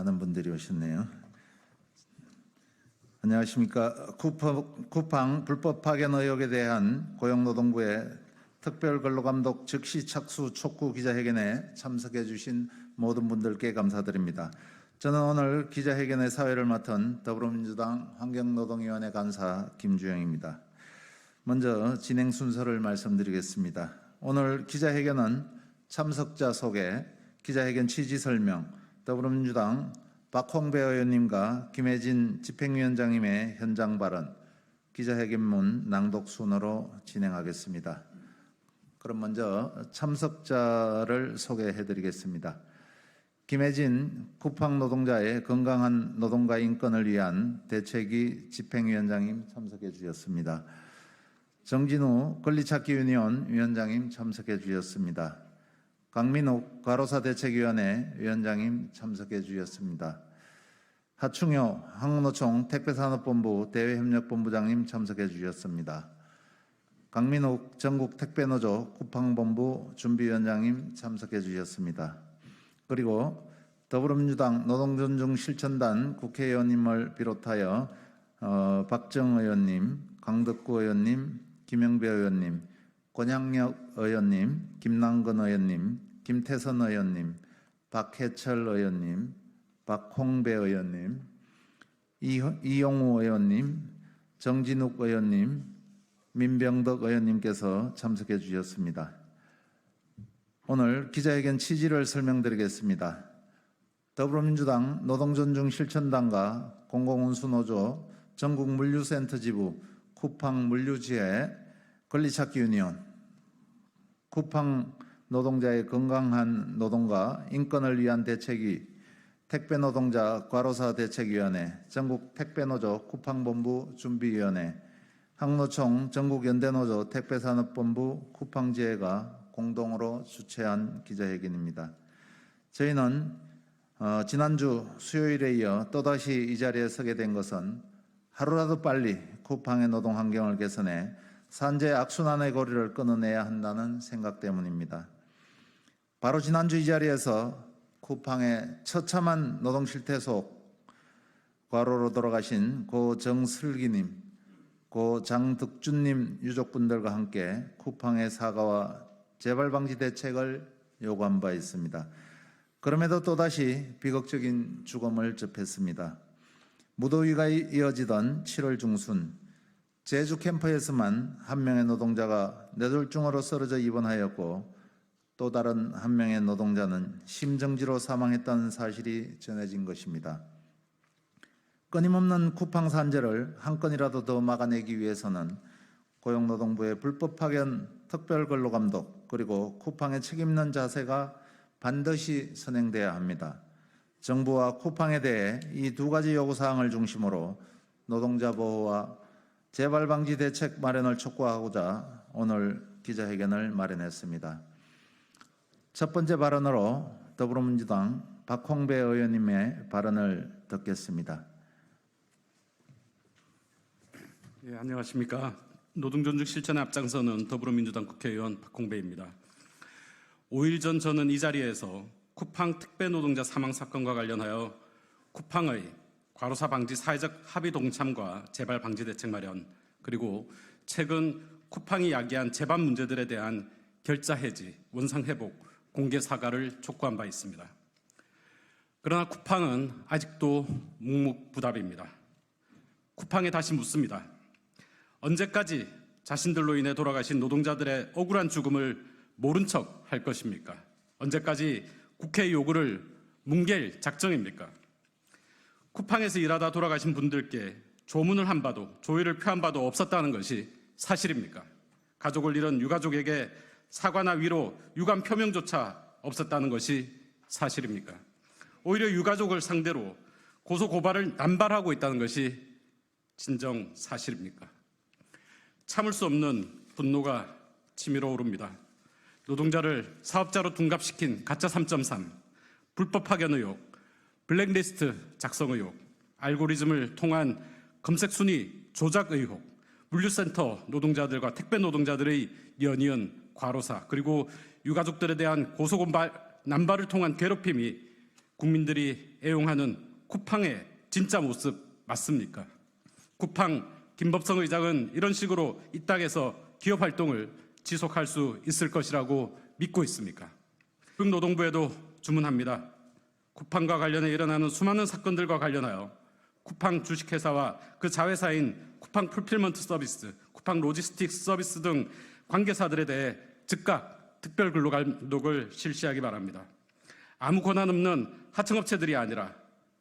많은 분들이 오셨네요. 안녕하십니까. 쿠팡 불법 파견 의혹에 대한 고용노동부의 특별근로감독 즉시 착수 촉구 기자회견에 참석해 주신 모든 분들께 감사드립니다. 저는 오늘 기자회견의 사회를 맡은 더불어민주당 환경노동위원회 간사 김주영입니다. 먼저 진행 순서를 말씀드리겠습니다. 오늘 기자회견은 참석자 소개, 기자회견 취지 설명, 더불어민주당 박홍배 의원님과 김혜진 집행위원장님의 현장 발언, 기자회견문 낭독 순으로 진행하겠습니다. 그럼 먼저 참석자를 소개해드리겠습니다. 김혜진 쿠팡 노동자의 건강한 노동과 인권을 위한 대책위 집행위원장님 참석해 주셨습니다. 정진우 권리찾기 유니온 위원장님 참석해 주셨습니다. 강민욱 과로사 대책위원회 위원장님 참석해 주셨습니다. 하충효 한국노총 택배산업본부 대외협력본부장님 참석해 주셨습니다. 강민욱 전국 택배노조 쿠팡본부 준비위원장님 참석해 주셨습니다. 그리고 더불어민주당 노동존중 실천단 국회의원님을 비롯하여 박정 의원님, 강덕구 의원님, 김영배 의원님, 권양력 의원님, 김남근 의원님, 김태선 의원님, 박해철 의원님, 박홍배 의원님, 이용우 의원님, 정진욱 의원님, 민병덕 의원님께서 참석해 주셨습니다. 오늘 기자회견 취지를 설명드리겠습니다. 더불어민주당 노동존중 실천단과 공공운수노조 전국물류센터 지부 쿠팡 물류지회 권리찾기 유니온, 쿠팡 노동자의 건강한 노동과 인권을 위한 대책위, 택배노동자 과로사 대책위원회, 전국 택배노조 쿠팡본부 준비위원회, 항노총 전국연대노조 택배산업본부 쿠팡지회가 공동으로 주최한 기자회견입니다. 저희는 지난주 수요일에 이어 또다시 이 자리에 서게 된 것은 하루라도 빨리 쿠팡의 노동 환경을 개선해 산재 악순환의 고리를 끊어내야 한다는 생각 때문입니다. 바로 지난주 이 자리에서 쿠팡의 처참한 노동 실태 속 과로로 돌아가신 고 정슬기님, 고 장덕준님 유족분들과 함께 쿠팡의 사과와 재발 방지 대책을 요구한 바 있습니다. 그럼에도 또다시 비극적인 죽음을 접했습니다. 무더위가 이어지던 7월 중순 제주 캠프에서만 한 명의 노동자가 뇌졸중으로 쓰러져 입원하였고 또 다른 한 명의 노동자는 심정지로 사망했다는 사실이 전해진 것입니다. 끊임없는 쿠팡 산재를 한 건이라도 더 막아내기 위해서는 고용노동부의 불법 파견 특별근로감독 그리고 쿠팡의 책임있는 자세가 반드시 선행돼야 합니다. 정부와 쿠팡에 대해 이 두 가지 요구사항을 중심으로 노동자 보호와 재발 방지 대책 마련을 촉구하고자 오늘 기자회견을 마련했습니다. 첫 번째 발언으로 더불어민주당 박홍배 의원님의 발언을 듣겠습니다. 예, 안녕하십니까. 노동존중 실천에 앞장서는 더불어민주당 국회의원 박홍배입니다. 5일 전 저는 이 자리에서 쿠팡 택배노동자 사망 사건과 관련하여 쿠팡의 과로사 방지 사회적 합의 동참과 재발 방지 대책 마련, 그리고 최근 쿠팡이 야기한 재반 문제들에 대한 결자 해지, 원상 회복, 공개 사과를 촉구한 바 있습니다. 그러나 쿠팡은 아직도 묵묵부답입니다. 쿠팡에 다시 묻습니다. 언제까지 자신들로 인해 돌아가신 노동자들의 억울한 죽음을 모른 척 할 것입니까? 언제까지 국회 요구를 뭉갤 작정입니까? 쿠팡에서 일하다 돌아가신 분들께 조문을 한 바도 조의를 표한 바도 없었다는 것이 사실입니까? 가족을 잃은 유가족에게 사과나 위로, 유감 표명조차 없었다는 것이 사실입니까? 오히려 유가족을 상대로 고소 고발을 남발하고 있다는 것이 진정 사실입니까? 참을 수 없는 분노가 치밀어 오릅니다. 노동자를 사업자로 둔갑시킨 가짜 3.3, 불법 파견 의혹, 블랙리스트 작성 의혹, 알고리즘을 통한 검색 순위 조작 의혹, 물류센터 노동자들과 택배 노동자들의 연이은 과로사, 그리고 유가족들에 대한 고소고발 남발을 통한 괴롭힘이 국민들이 애용하는 쿠팡의 진짜 모습 맞습니까? 쿠팡 김법성 의장은 이런 식으로 이 땅에서 기업 활동을 지속할 수 있을 것이라고 믿고 있습니까? 노동부에도 주문합니다. 쿠팡과 관련해 일어나는 수많은 사건들과 관련하여 쿠팡 주식회사와 그 자회사인 쿠팡 풀필먼트 서비스, 쿠팡 로지스틱스 서비스 등 관계사들에 대해 즉각 특별 근로감독을 실시하기 바랍니다. 아무 권한 없는 하청업체들이 아니라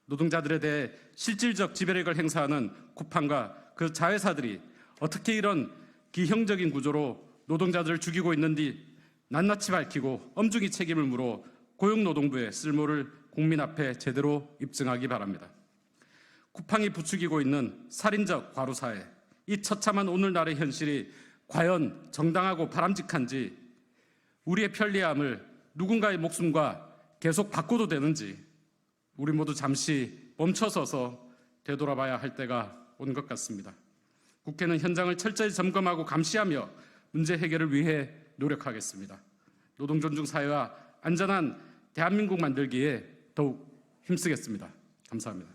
노동자들에 대해 실질적 지배력을 행사하는 쿠팡과 그 자회사들이 어떻게 이런 기형적인 구조로 노동자들을 죽이고 있는지 낱낱이 밝히고 엄중히 책임을 물어 고용노동부의 쓸모를 국민 앞에 제대로 입증하기 바랍니다. 쿠팡이 부추기고 있는 살인적 과로사회, 이 처참한 오늘날의 현실이 과연 정당하고 바람직한지, 우리의 편리함을 누군가의 목숨과 계속 바꿔도 되는지 우리 모두 잠시 멈춰서서 되돌아봐야 할 때가 온 것 같습니다. 국회는 현장을 철저히 점검하고 감시하며 문제 해결을 위해 노력하겠습니다. 노동 존중 사회와 안전한 대한민국 만들기에 더욱 힘쓰겠습니다. 감사합니다.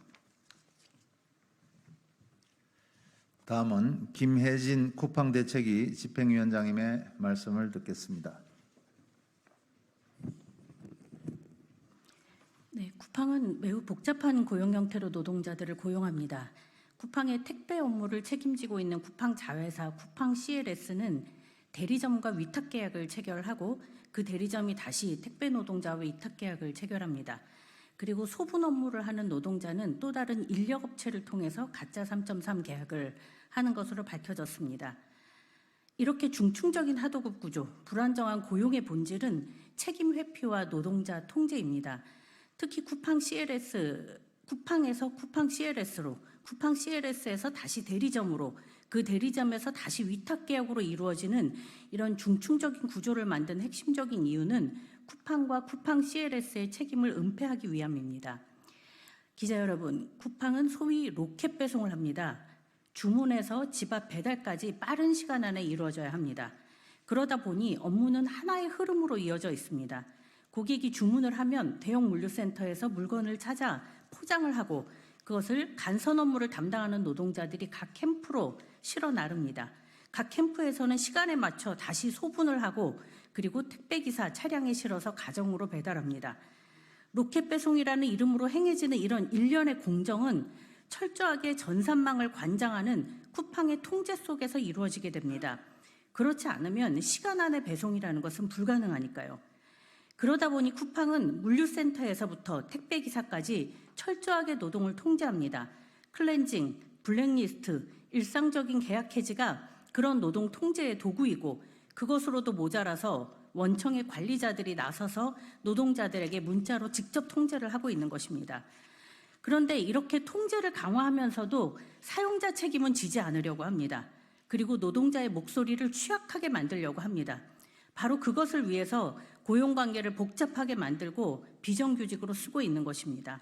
다음은 김혜진 쿠팡 대책위 집행위원장님의 말씀을 듣겠습니다. 네, 쿠팡은 매우 복잡한 고용 형태로 노동자들을 고용합니다. 쿠팡의 택배 업무를 책임지고 있는 쿠팡 자회사 쿠팡 CLS는 대리점과 위탁 계약을 체결하고 그 대리점이 다시 택배 노동자와 위탁 계약을 체결합니다. 그리고 소분 업무를 하는 노동자는 또 다른 인력 업체를 통해서 가짜 3.3 계약을 하는 것으로 밝혀졌습니다. 이렇게 중충적인 하도급 구조, 불안정한 고용의 본질은 책임 회피와 노동자 통제입니다. 특히 쿠팡 CLS, 쿠팡에서 쿠팡 CLS로, 쿠팡 CLS에서 다시 대리점으로, 그 대리점에서 다시 위탁 계약으로 이루어지는 이런 중충적인 구조를 만든 핵심적인 이유는 쿠팡과 쿠팡 CLS의 책임을 은폐하기 위함입니다. 기자 여러분, 쿠팡은 소위 로켓 배송을 합니다. 주문에서 집 앞 배달까지 빠른 시간 안에 이루어져야 합니다. 그러다 보니 업무는 하나의 흐름으로 이어져 있습니다. 고객이 주문을 하면 대형 물류센터에서 물건을 찾아 포장을 하고 그것을 간선 업무를 담당하는 노동자들이 각 캠프로 실어 나릅니다. 각 캠프에서는 시간에 맞춰 다시 소분을 하고 그리고 택배기사 차량에 실어서 가정으로 배달합니다. 로켓 배송이라는 이름으로 행해지는 이런 일련의 공정은 철저하게 전산망을 관장하는 쿠팡의 통제 속에서 이루어지게 됩니다. 그렇지 않으면 시간 안에 배송이라는 것은 불가능하니까요. 그러다 보니 쿠팡은 물류센터에서부터 택배기사까지 철저하게 노동을 통제합니다. 클렌징, 블랙리스트, 일상적인 계약 해지가 그런 노동 통제의 도구이고 그것으로도 모자라서 원청의 관리자들이 나서서 노동자들에게 문자로 직접 통제를 하고 있는 것입니다. 그런데 이렇게 통제를 강화하면서도 사용자 책임은 지지 않으려고 합니다. 그리고 노동자의 목소리를 취약하게 만들려고 합니다. 바로 그것을 위해서 고용관계를 복잡하게 만들고 비정규직으로 쓰고 있는 것입니다.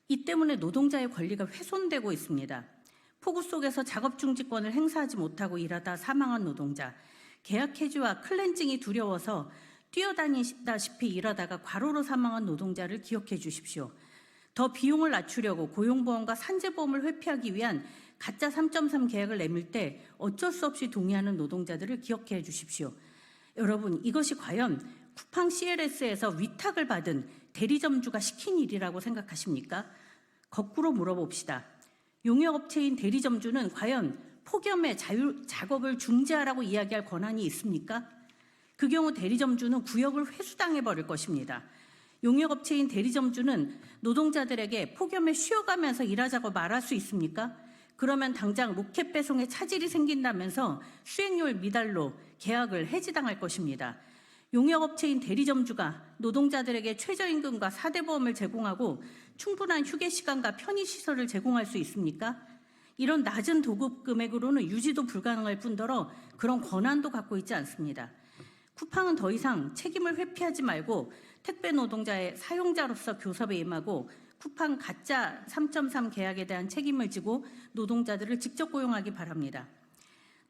이 때문에 노동자의 권리가 훼손되고 있습니다. 폭우 속에서 작업 중지권을 행사하지 못하고 일하다 사망한 노동자, 계약 해지와 클렌징이 두려워서 뛰어다니다시피 일하다가 과로로 사망한 노동자를 기억해 주십시오. 더 비용을 낮추려고 고용보험과 산재보험을 회피하기 위한 가짜 3.3 계약을 내밀 때 어쩔 수 없이 동의하는 노동자들을 기억해 주십시오. 여러분, 이것이 과연 쿠팡 CLS에서 위탁을 받은 대리점주가 시킨 일이라고 생각하십니까? 거꾸로 물어봅시다. 용역업체인 대리점주는 과연 폭염에 작업을 중지하라고 이야기할 권한이 있습니까? 그 경우 대리점주는 구역을 회수당해 버릴 것입니다. 용역업체인 대리점주는 노동자들에게 폭염에 쉬어가면서 일하자고 말할 수 있습니까? 그러면 당장 로켓 배송에 차질이 생긴다면서 수행료를 미달로 계약을 해지당할 것입니다. 용역업체인 대리점주가 노동자들에게 최저임금과 4대 보험을 제공하고 충분한 휴게시간과 편의시설을 제공할 수 있습니까? 이런 낮은 도급 금액으로는 유지도 불가능할 뿐더러 그런 권한도 갖고 있지 않습니다. 쿠팡은 더 이상 책임을 회피하지 말고 택배 노동자의 사용자로서 교섭에 임하고 쿠팡 가짜 3.3 계약에 대한 책임을 지고 노동자들을 직접 고용하기 바랍니다.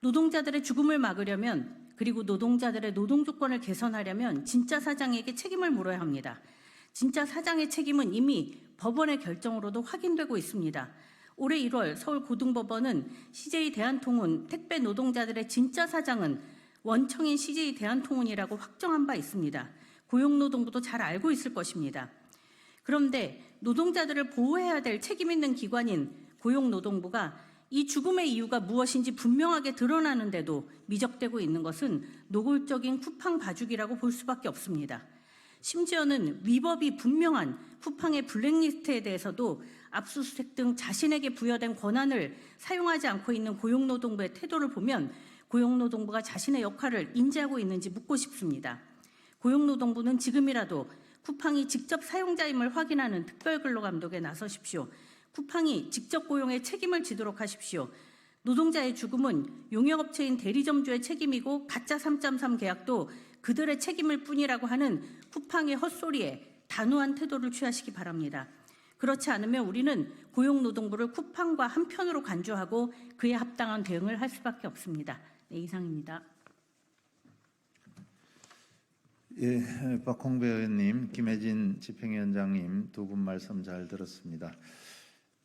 노동자들의 죽음을 막으려면 그리고 노동자들의 노동 조건을 개선하려면 진짜 사장에게 책임을 물어야 합니다. 진짜 사장의 책임은 이미 법원의 결정으로도 확인되고 있습니다. 올해 1월 서울고등법원은 CJ 대한통운 택배 노동자들의 진짜 사장은 원청인 CJ 대한통운이라고 확정한 바 있습니다. 고용노동부도 잘 알고 있을 것입니다. 그런데 노동자들을 보호해야 될 책임 있는 기관인 고용노동부가 이 죽음의 이유가 무엇인지 분명하게 드러나는데도 미적되고 있는 것은 노골적인 쿠팡 봐주기라고 볼 수밖에 없습니다. 심지어는 위법이 분명한 쿠팡의 블랙리스트에 대해서도 압수수색 등 자신에게 부여된 권한을 사용하지 않고 있는 고용노동부의 태도를 보면 고용노동부가 자신의 역할을 인지하고 있는지 묻고 싶습니다. 고용노동부는 지금이라도 쿠팡이 직접 사용자임을 확인하는 특별근로감독에 나서십시오. 쿠팡이 직접 고용에 책임을 지도록 하십시오. 노동자의 죽음은 용역업체인 대리점주의 책임이고 가짜 3.3 계약도 그들의 책임일 뿐이라고 하는 쿠팡의 헛소리에 단호한 태도를 취하시기 바랍니다. 그렇지 않으면 우리는 고용노동부를 쿠팡과 한편으로 간주하고 그에 합당한 대응을 할 수밖에 없습니다. 네, 이상입니다. 예, 박홍배 의원님, 김혜진 집행위원장님 두 분 말씀 잘 들었습니다.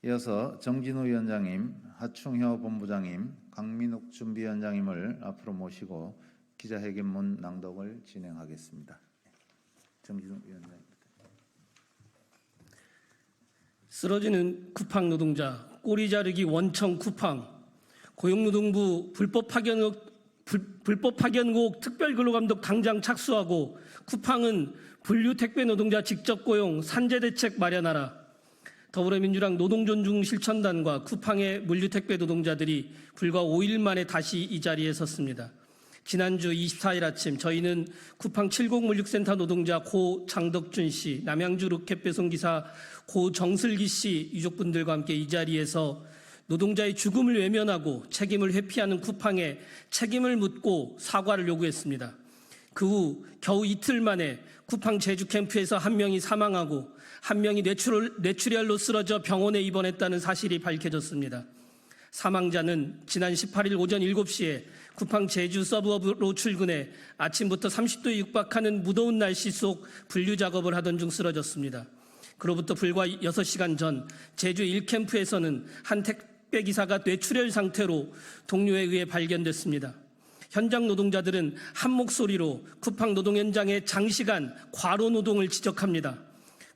이어서 정진우 위원장님, 하충효 본부장님, 강민욱 준비위원장님을 앞으로 모시고 기자회견문 낭독을 진행하겠습니다. 정진우 위원장님. 쓰러지는 쿠팡 노동자, 꼬리 자르기 원청 쿠팡, 고용노동부 불법 파견국 특별근로감독 당장 착수하고 쿠팡은 분류 택배 노동자 직접 고용 산재 대책 마련하라. 더불어민주당 노동존중 실천단과 쿠팡의 물류택배 노동자들이 불과 5일 만에 다시 이 자리에 섰습니다. 지난주 24일 아침 저희는 쿠팡 70물류센터 노동자 고 장덕준 씨, 남양주 로켓 배송기사 고 정슬기 씨 유족분들과 함께 이 자리에서 노동자의 죽음을 외면하고 책임을 회피하는 쿠팡에 책임을 묻고 사과를 요구했습니다. 그 후 겨우 이틀 만에 쿠팡 제주 캠프에서 한 명이 사망하고 한 명이 뇌출혈로 쓰러져 병원에 입원했다는 사실이 밝혀졌습니다. 사망자는 지난 18일 오전 7시에 쿠팡 제주 서브업으로 출근해 아침부터 30도에 육박하는 무더운 날씨 속 분류 작업을 하던 중 쓰러졌습니다. 그로부터 불과 6시간 전 제주 1캠프에서는 한 택배 기사가 뇌출혈 상태로 동료에 의해 발견됐습니다. 현장 노동자들은 한 목소리로 쿠팡 노동 현장의 장시간 과로 노동을 지적합니다.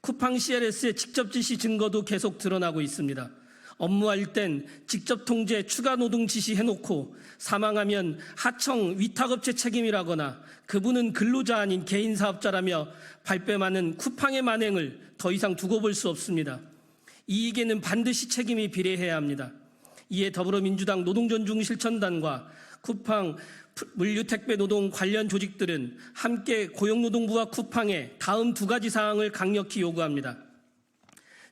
쿠팡 CLS의 직접 지시 증거도 계속 드러나고 있습니다. 업무할 땐 직접 통제 추가 노동 지시 해놓고 사망하면 하청 위탁업체 책임이라거나 그분은 근로자 아닌 개인 사업자라며 발뺌하는 쿠팡의 만행을 더 이상 두고 볼 수 없습니다. 이익에는 반드시 책임이 비례해야 합니다. 이에 더불어민주당 노동존중 실천단과 쿠팡 물류택배 노동 관련 조직들은 함께 고용노동부와 쿠팡에 다음 두 가지 사항을 강력히 요구합니다.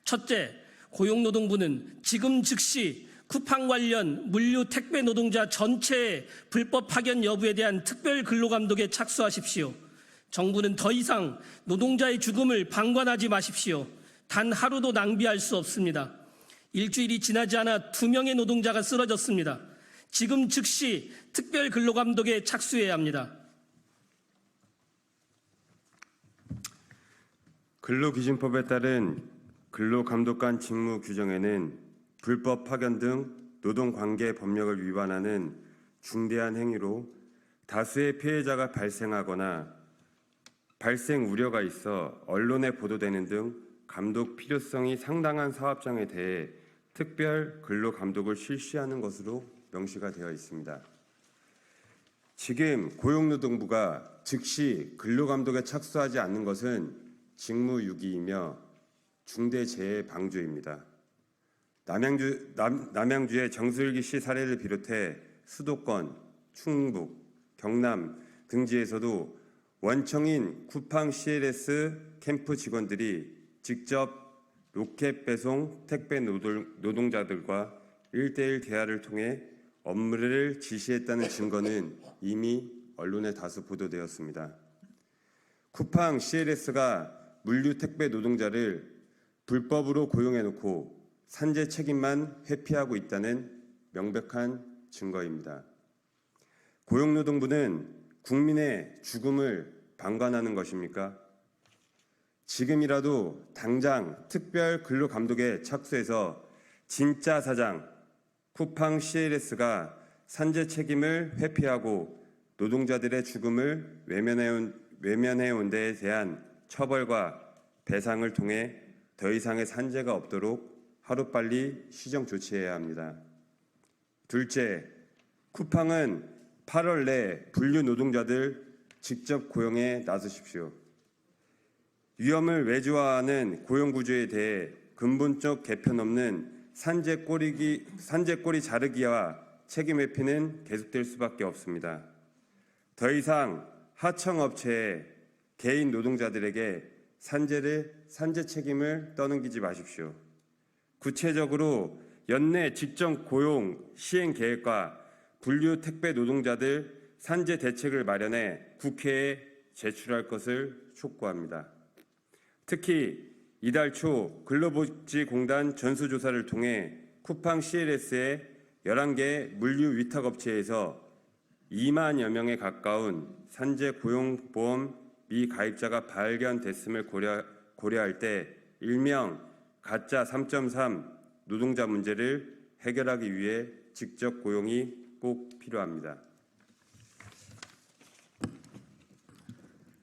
첫째, 고용노동부는 지금 즉시 쿠팡 관련 물류택배 노동자 전체의 불법 파견 여부에 대한 특별근로감독에 착수하십시오. 정부는 더 이상 노동자의 죽음을 방관하지 마십시오. 단 하루도 낭비할 수 없습니다. 일주일이 지나지 않아 2명의 노동자가 쓰러졌습니다. 지금 즉시 특별근로감독에 착수해야 합니다. 근로기준법에 따른 근로감독관 직무 규정에는 불법 파견 등 노동관계 법령을 위반하는 중대한 행위로 다수의 피해자가 발생하거나 발생 우려가 있어 언론에 보도되는 등 감독 필요성이 상당한 사업장에 대해 특별 근로감독을 실시하는 것으로 명시가 되어 있습니다. 지금 고용노동부가 즉시 근로감독에 착수하지 않는 것은 직무유기이며 중대재해 방조입니다. 남양주의 정슬기 씨 사례를 비롯해 수도권, 충북, 경남 등지에서도 원청인 쿠팡 CLS 캠프 직원들이 직접 로켓 배송 택배 노동자들과 1대1 대화를 통해 업무를 지시했다는 증거는 이미 언론에 다수 보도되었습니다. 쿠팡 CLS가 물류 택배 노동자를 불법으로 고용해놓고 산재 책임만 회피하고 있다는 명백한 증거입니다. 고용노동부는 국민의 죽음을 방관하는 것입니까? 지금이라도 당장 특별 근로감독에 착수해서 진짜 사장 쿠팡 CLS가 산재 책임을 회피하고 노동자들의 죽음을 외면해온 데에 대한 처벌과 배상을 통해 더 이상의 산재가 없도록 하루빨리 시정 조치해야 합니다. 둘째, 쿠팡은 8월 내 분류 노동자들 직접 고용에 나서십시오. 위험을 외주화하는 고용구조에 대해 근본적 개편 없는 산재꼬리 자르기와 책임 회피는 계속될 수밖에 없습니다. 더 이상 하청업체의 개인 노동자들에게 산재 책임을 떠넘기지 마십시오. 구체적으로 연내 직접 고용 시행 계획과 분류 택배 노동자들 산재 대책을 마련해 국회에 제출할 것을 촉구합니다. 특히 이달 초 근로복지공단 전수조사를 통해 쿠팡 CLS의 11개 물류 위탁업체에서 2만여 명에 가까운 산재 고용보험 미가입자가 발견됐음을 고려할 때 일명 가짜 3.3 노동자 문제를 해결하기 위해 직접 고용이 꼭 필요합니다.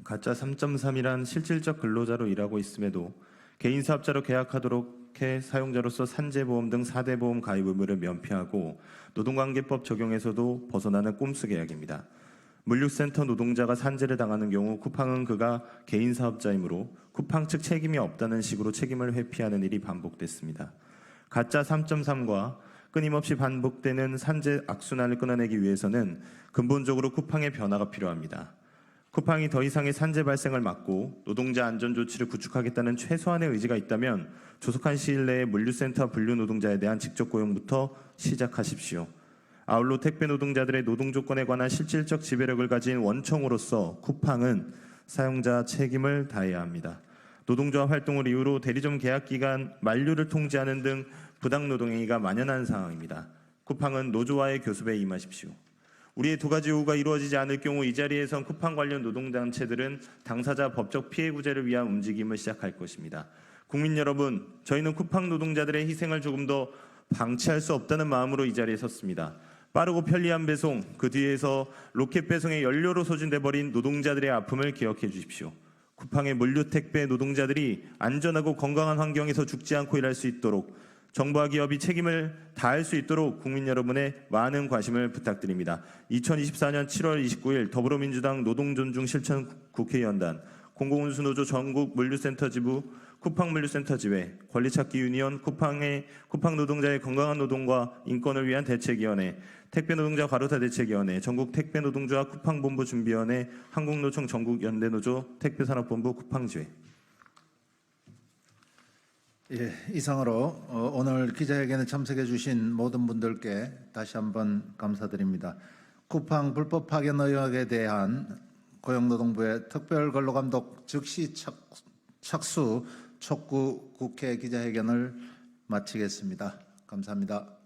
가짜 3.3이란 실질적 근로자로 일하고 있음에도 개인 사업자로 계약하도록 해 사용자로서 산재보험 등 4대 보험 가입 의무를 면피하고 노동관계법 적용에서도 벗어나는 꼼수 계약입니다. 물류센터 노동자가 산재를 당하는 경우 쿠팡은 그가 개인 사업자이므로 쿠팡 측 책임이 없다는 식으로 책임을 회피하는 일이 반복됐습니다. 가짜 3.3과 끊임없이 반복되는 산재 악순환을 끊어내기 위해서는 근본적으로 쿠팡의 변화가 필요합니다. 쿠팡이 더 이상의 산재 발생을 막고 노동자 안전 조치를 구축하겠다는 최소한의 의지가 있다면 조속한 시일 내에 물류센터 분류 노동자에 대한 직접 고용부터 시작하십시오. 아울러 택배 노동자들의 노동 조건에 관한 실질적 지배력을 가진 원청으로서 쿠팡은 사용자 책임을 다해야 합니다. 노동조합 활동을 이유로 대리점 계약 기간 만료를 통지하는 등 부당 노동행위가 만연한 상황입니다. 쿠팡은 노조와의 교섭에 임하십시오. 우리의 두 가지 요구가 이루어지지 않을 경우 이 자리에선 쿠팡 관련 노동단체들은 당사자 법적 피해 구제를 위한 움직임을 시작할 것입니다. 국민 여러분, 저희는 쿠팡 노동자들의 희생을 조금 더 방치할 수 없다는 마음으로 이 자리에 섰습니다. 빠르고 편리한 배송, 그 뒤에서 로켓 배송의 연료로 소진돼 버린 노동자들의 아픔을 기억해 주십시오. 쿠팡의 물류 택배 노동자들이 안전하고 건강한 환경에서 죽지 않고 일할 수 있도록 정부와 기업이 책임을 다할 수 있도록 국민 여러분의 많은 관심을 부탁드립니다. 2024년 7월 29일 더불어민주당 노동존중 실천 국회의원단, 공공운수노조 전국 물류센터 지부, 쿠팡 물류센터 지회, 권리찾기 유니온, 쿠팡 노동자의 건강한 노동과 인권을 위한 대책위원회, 택배노동자 과로사 대책위원회, 전국 택배노동조합 쿠팡본부 준비위원회, 한국노총 전국연대노조 택배산업본부 쿠팡지회. 예, 이상으로 오늘 기자회견에 참석해 주신 모든 분들께 다시 한번 감사드립니다. 쿠팡 불법 파견 의혹에 대한 고용노동부의 특별근로감독 즉시 착수 촉구 국회 기자회견을 마치겠습니다. 감사합니다.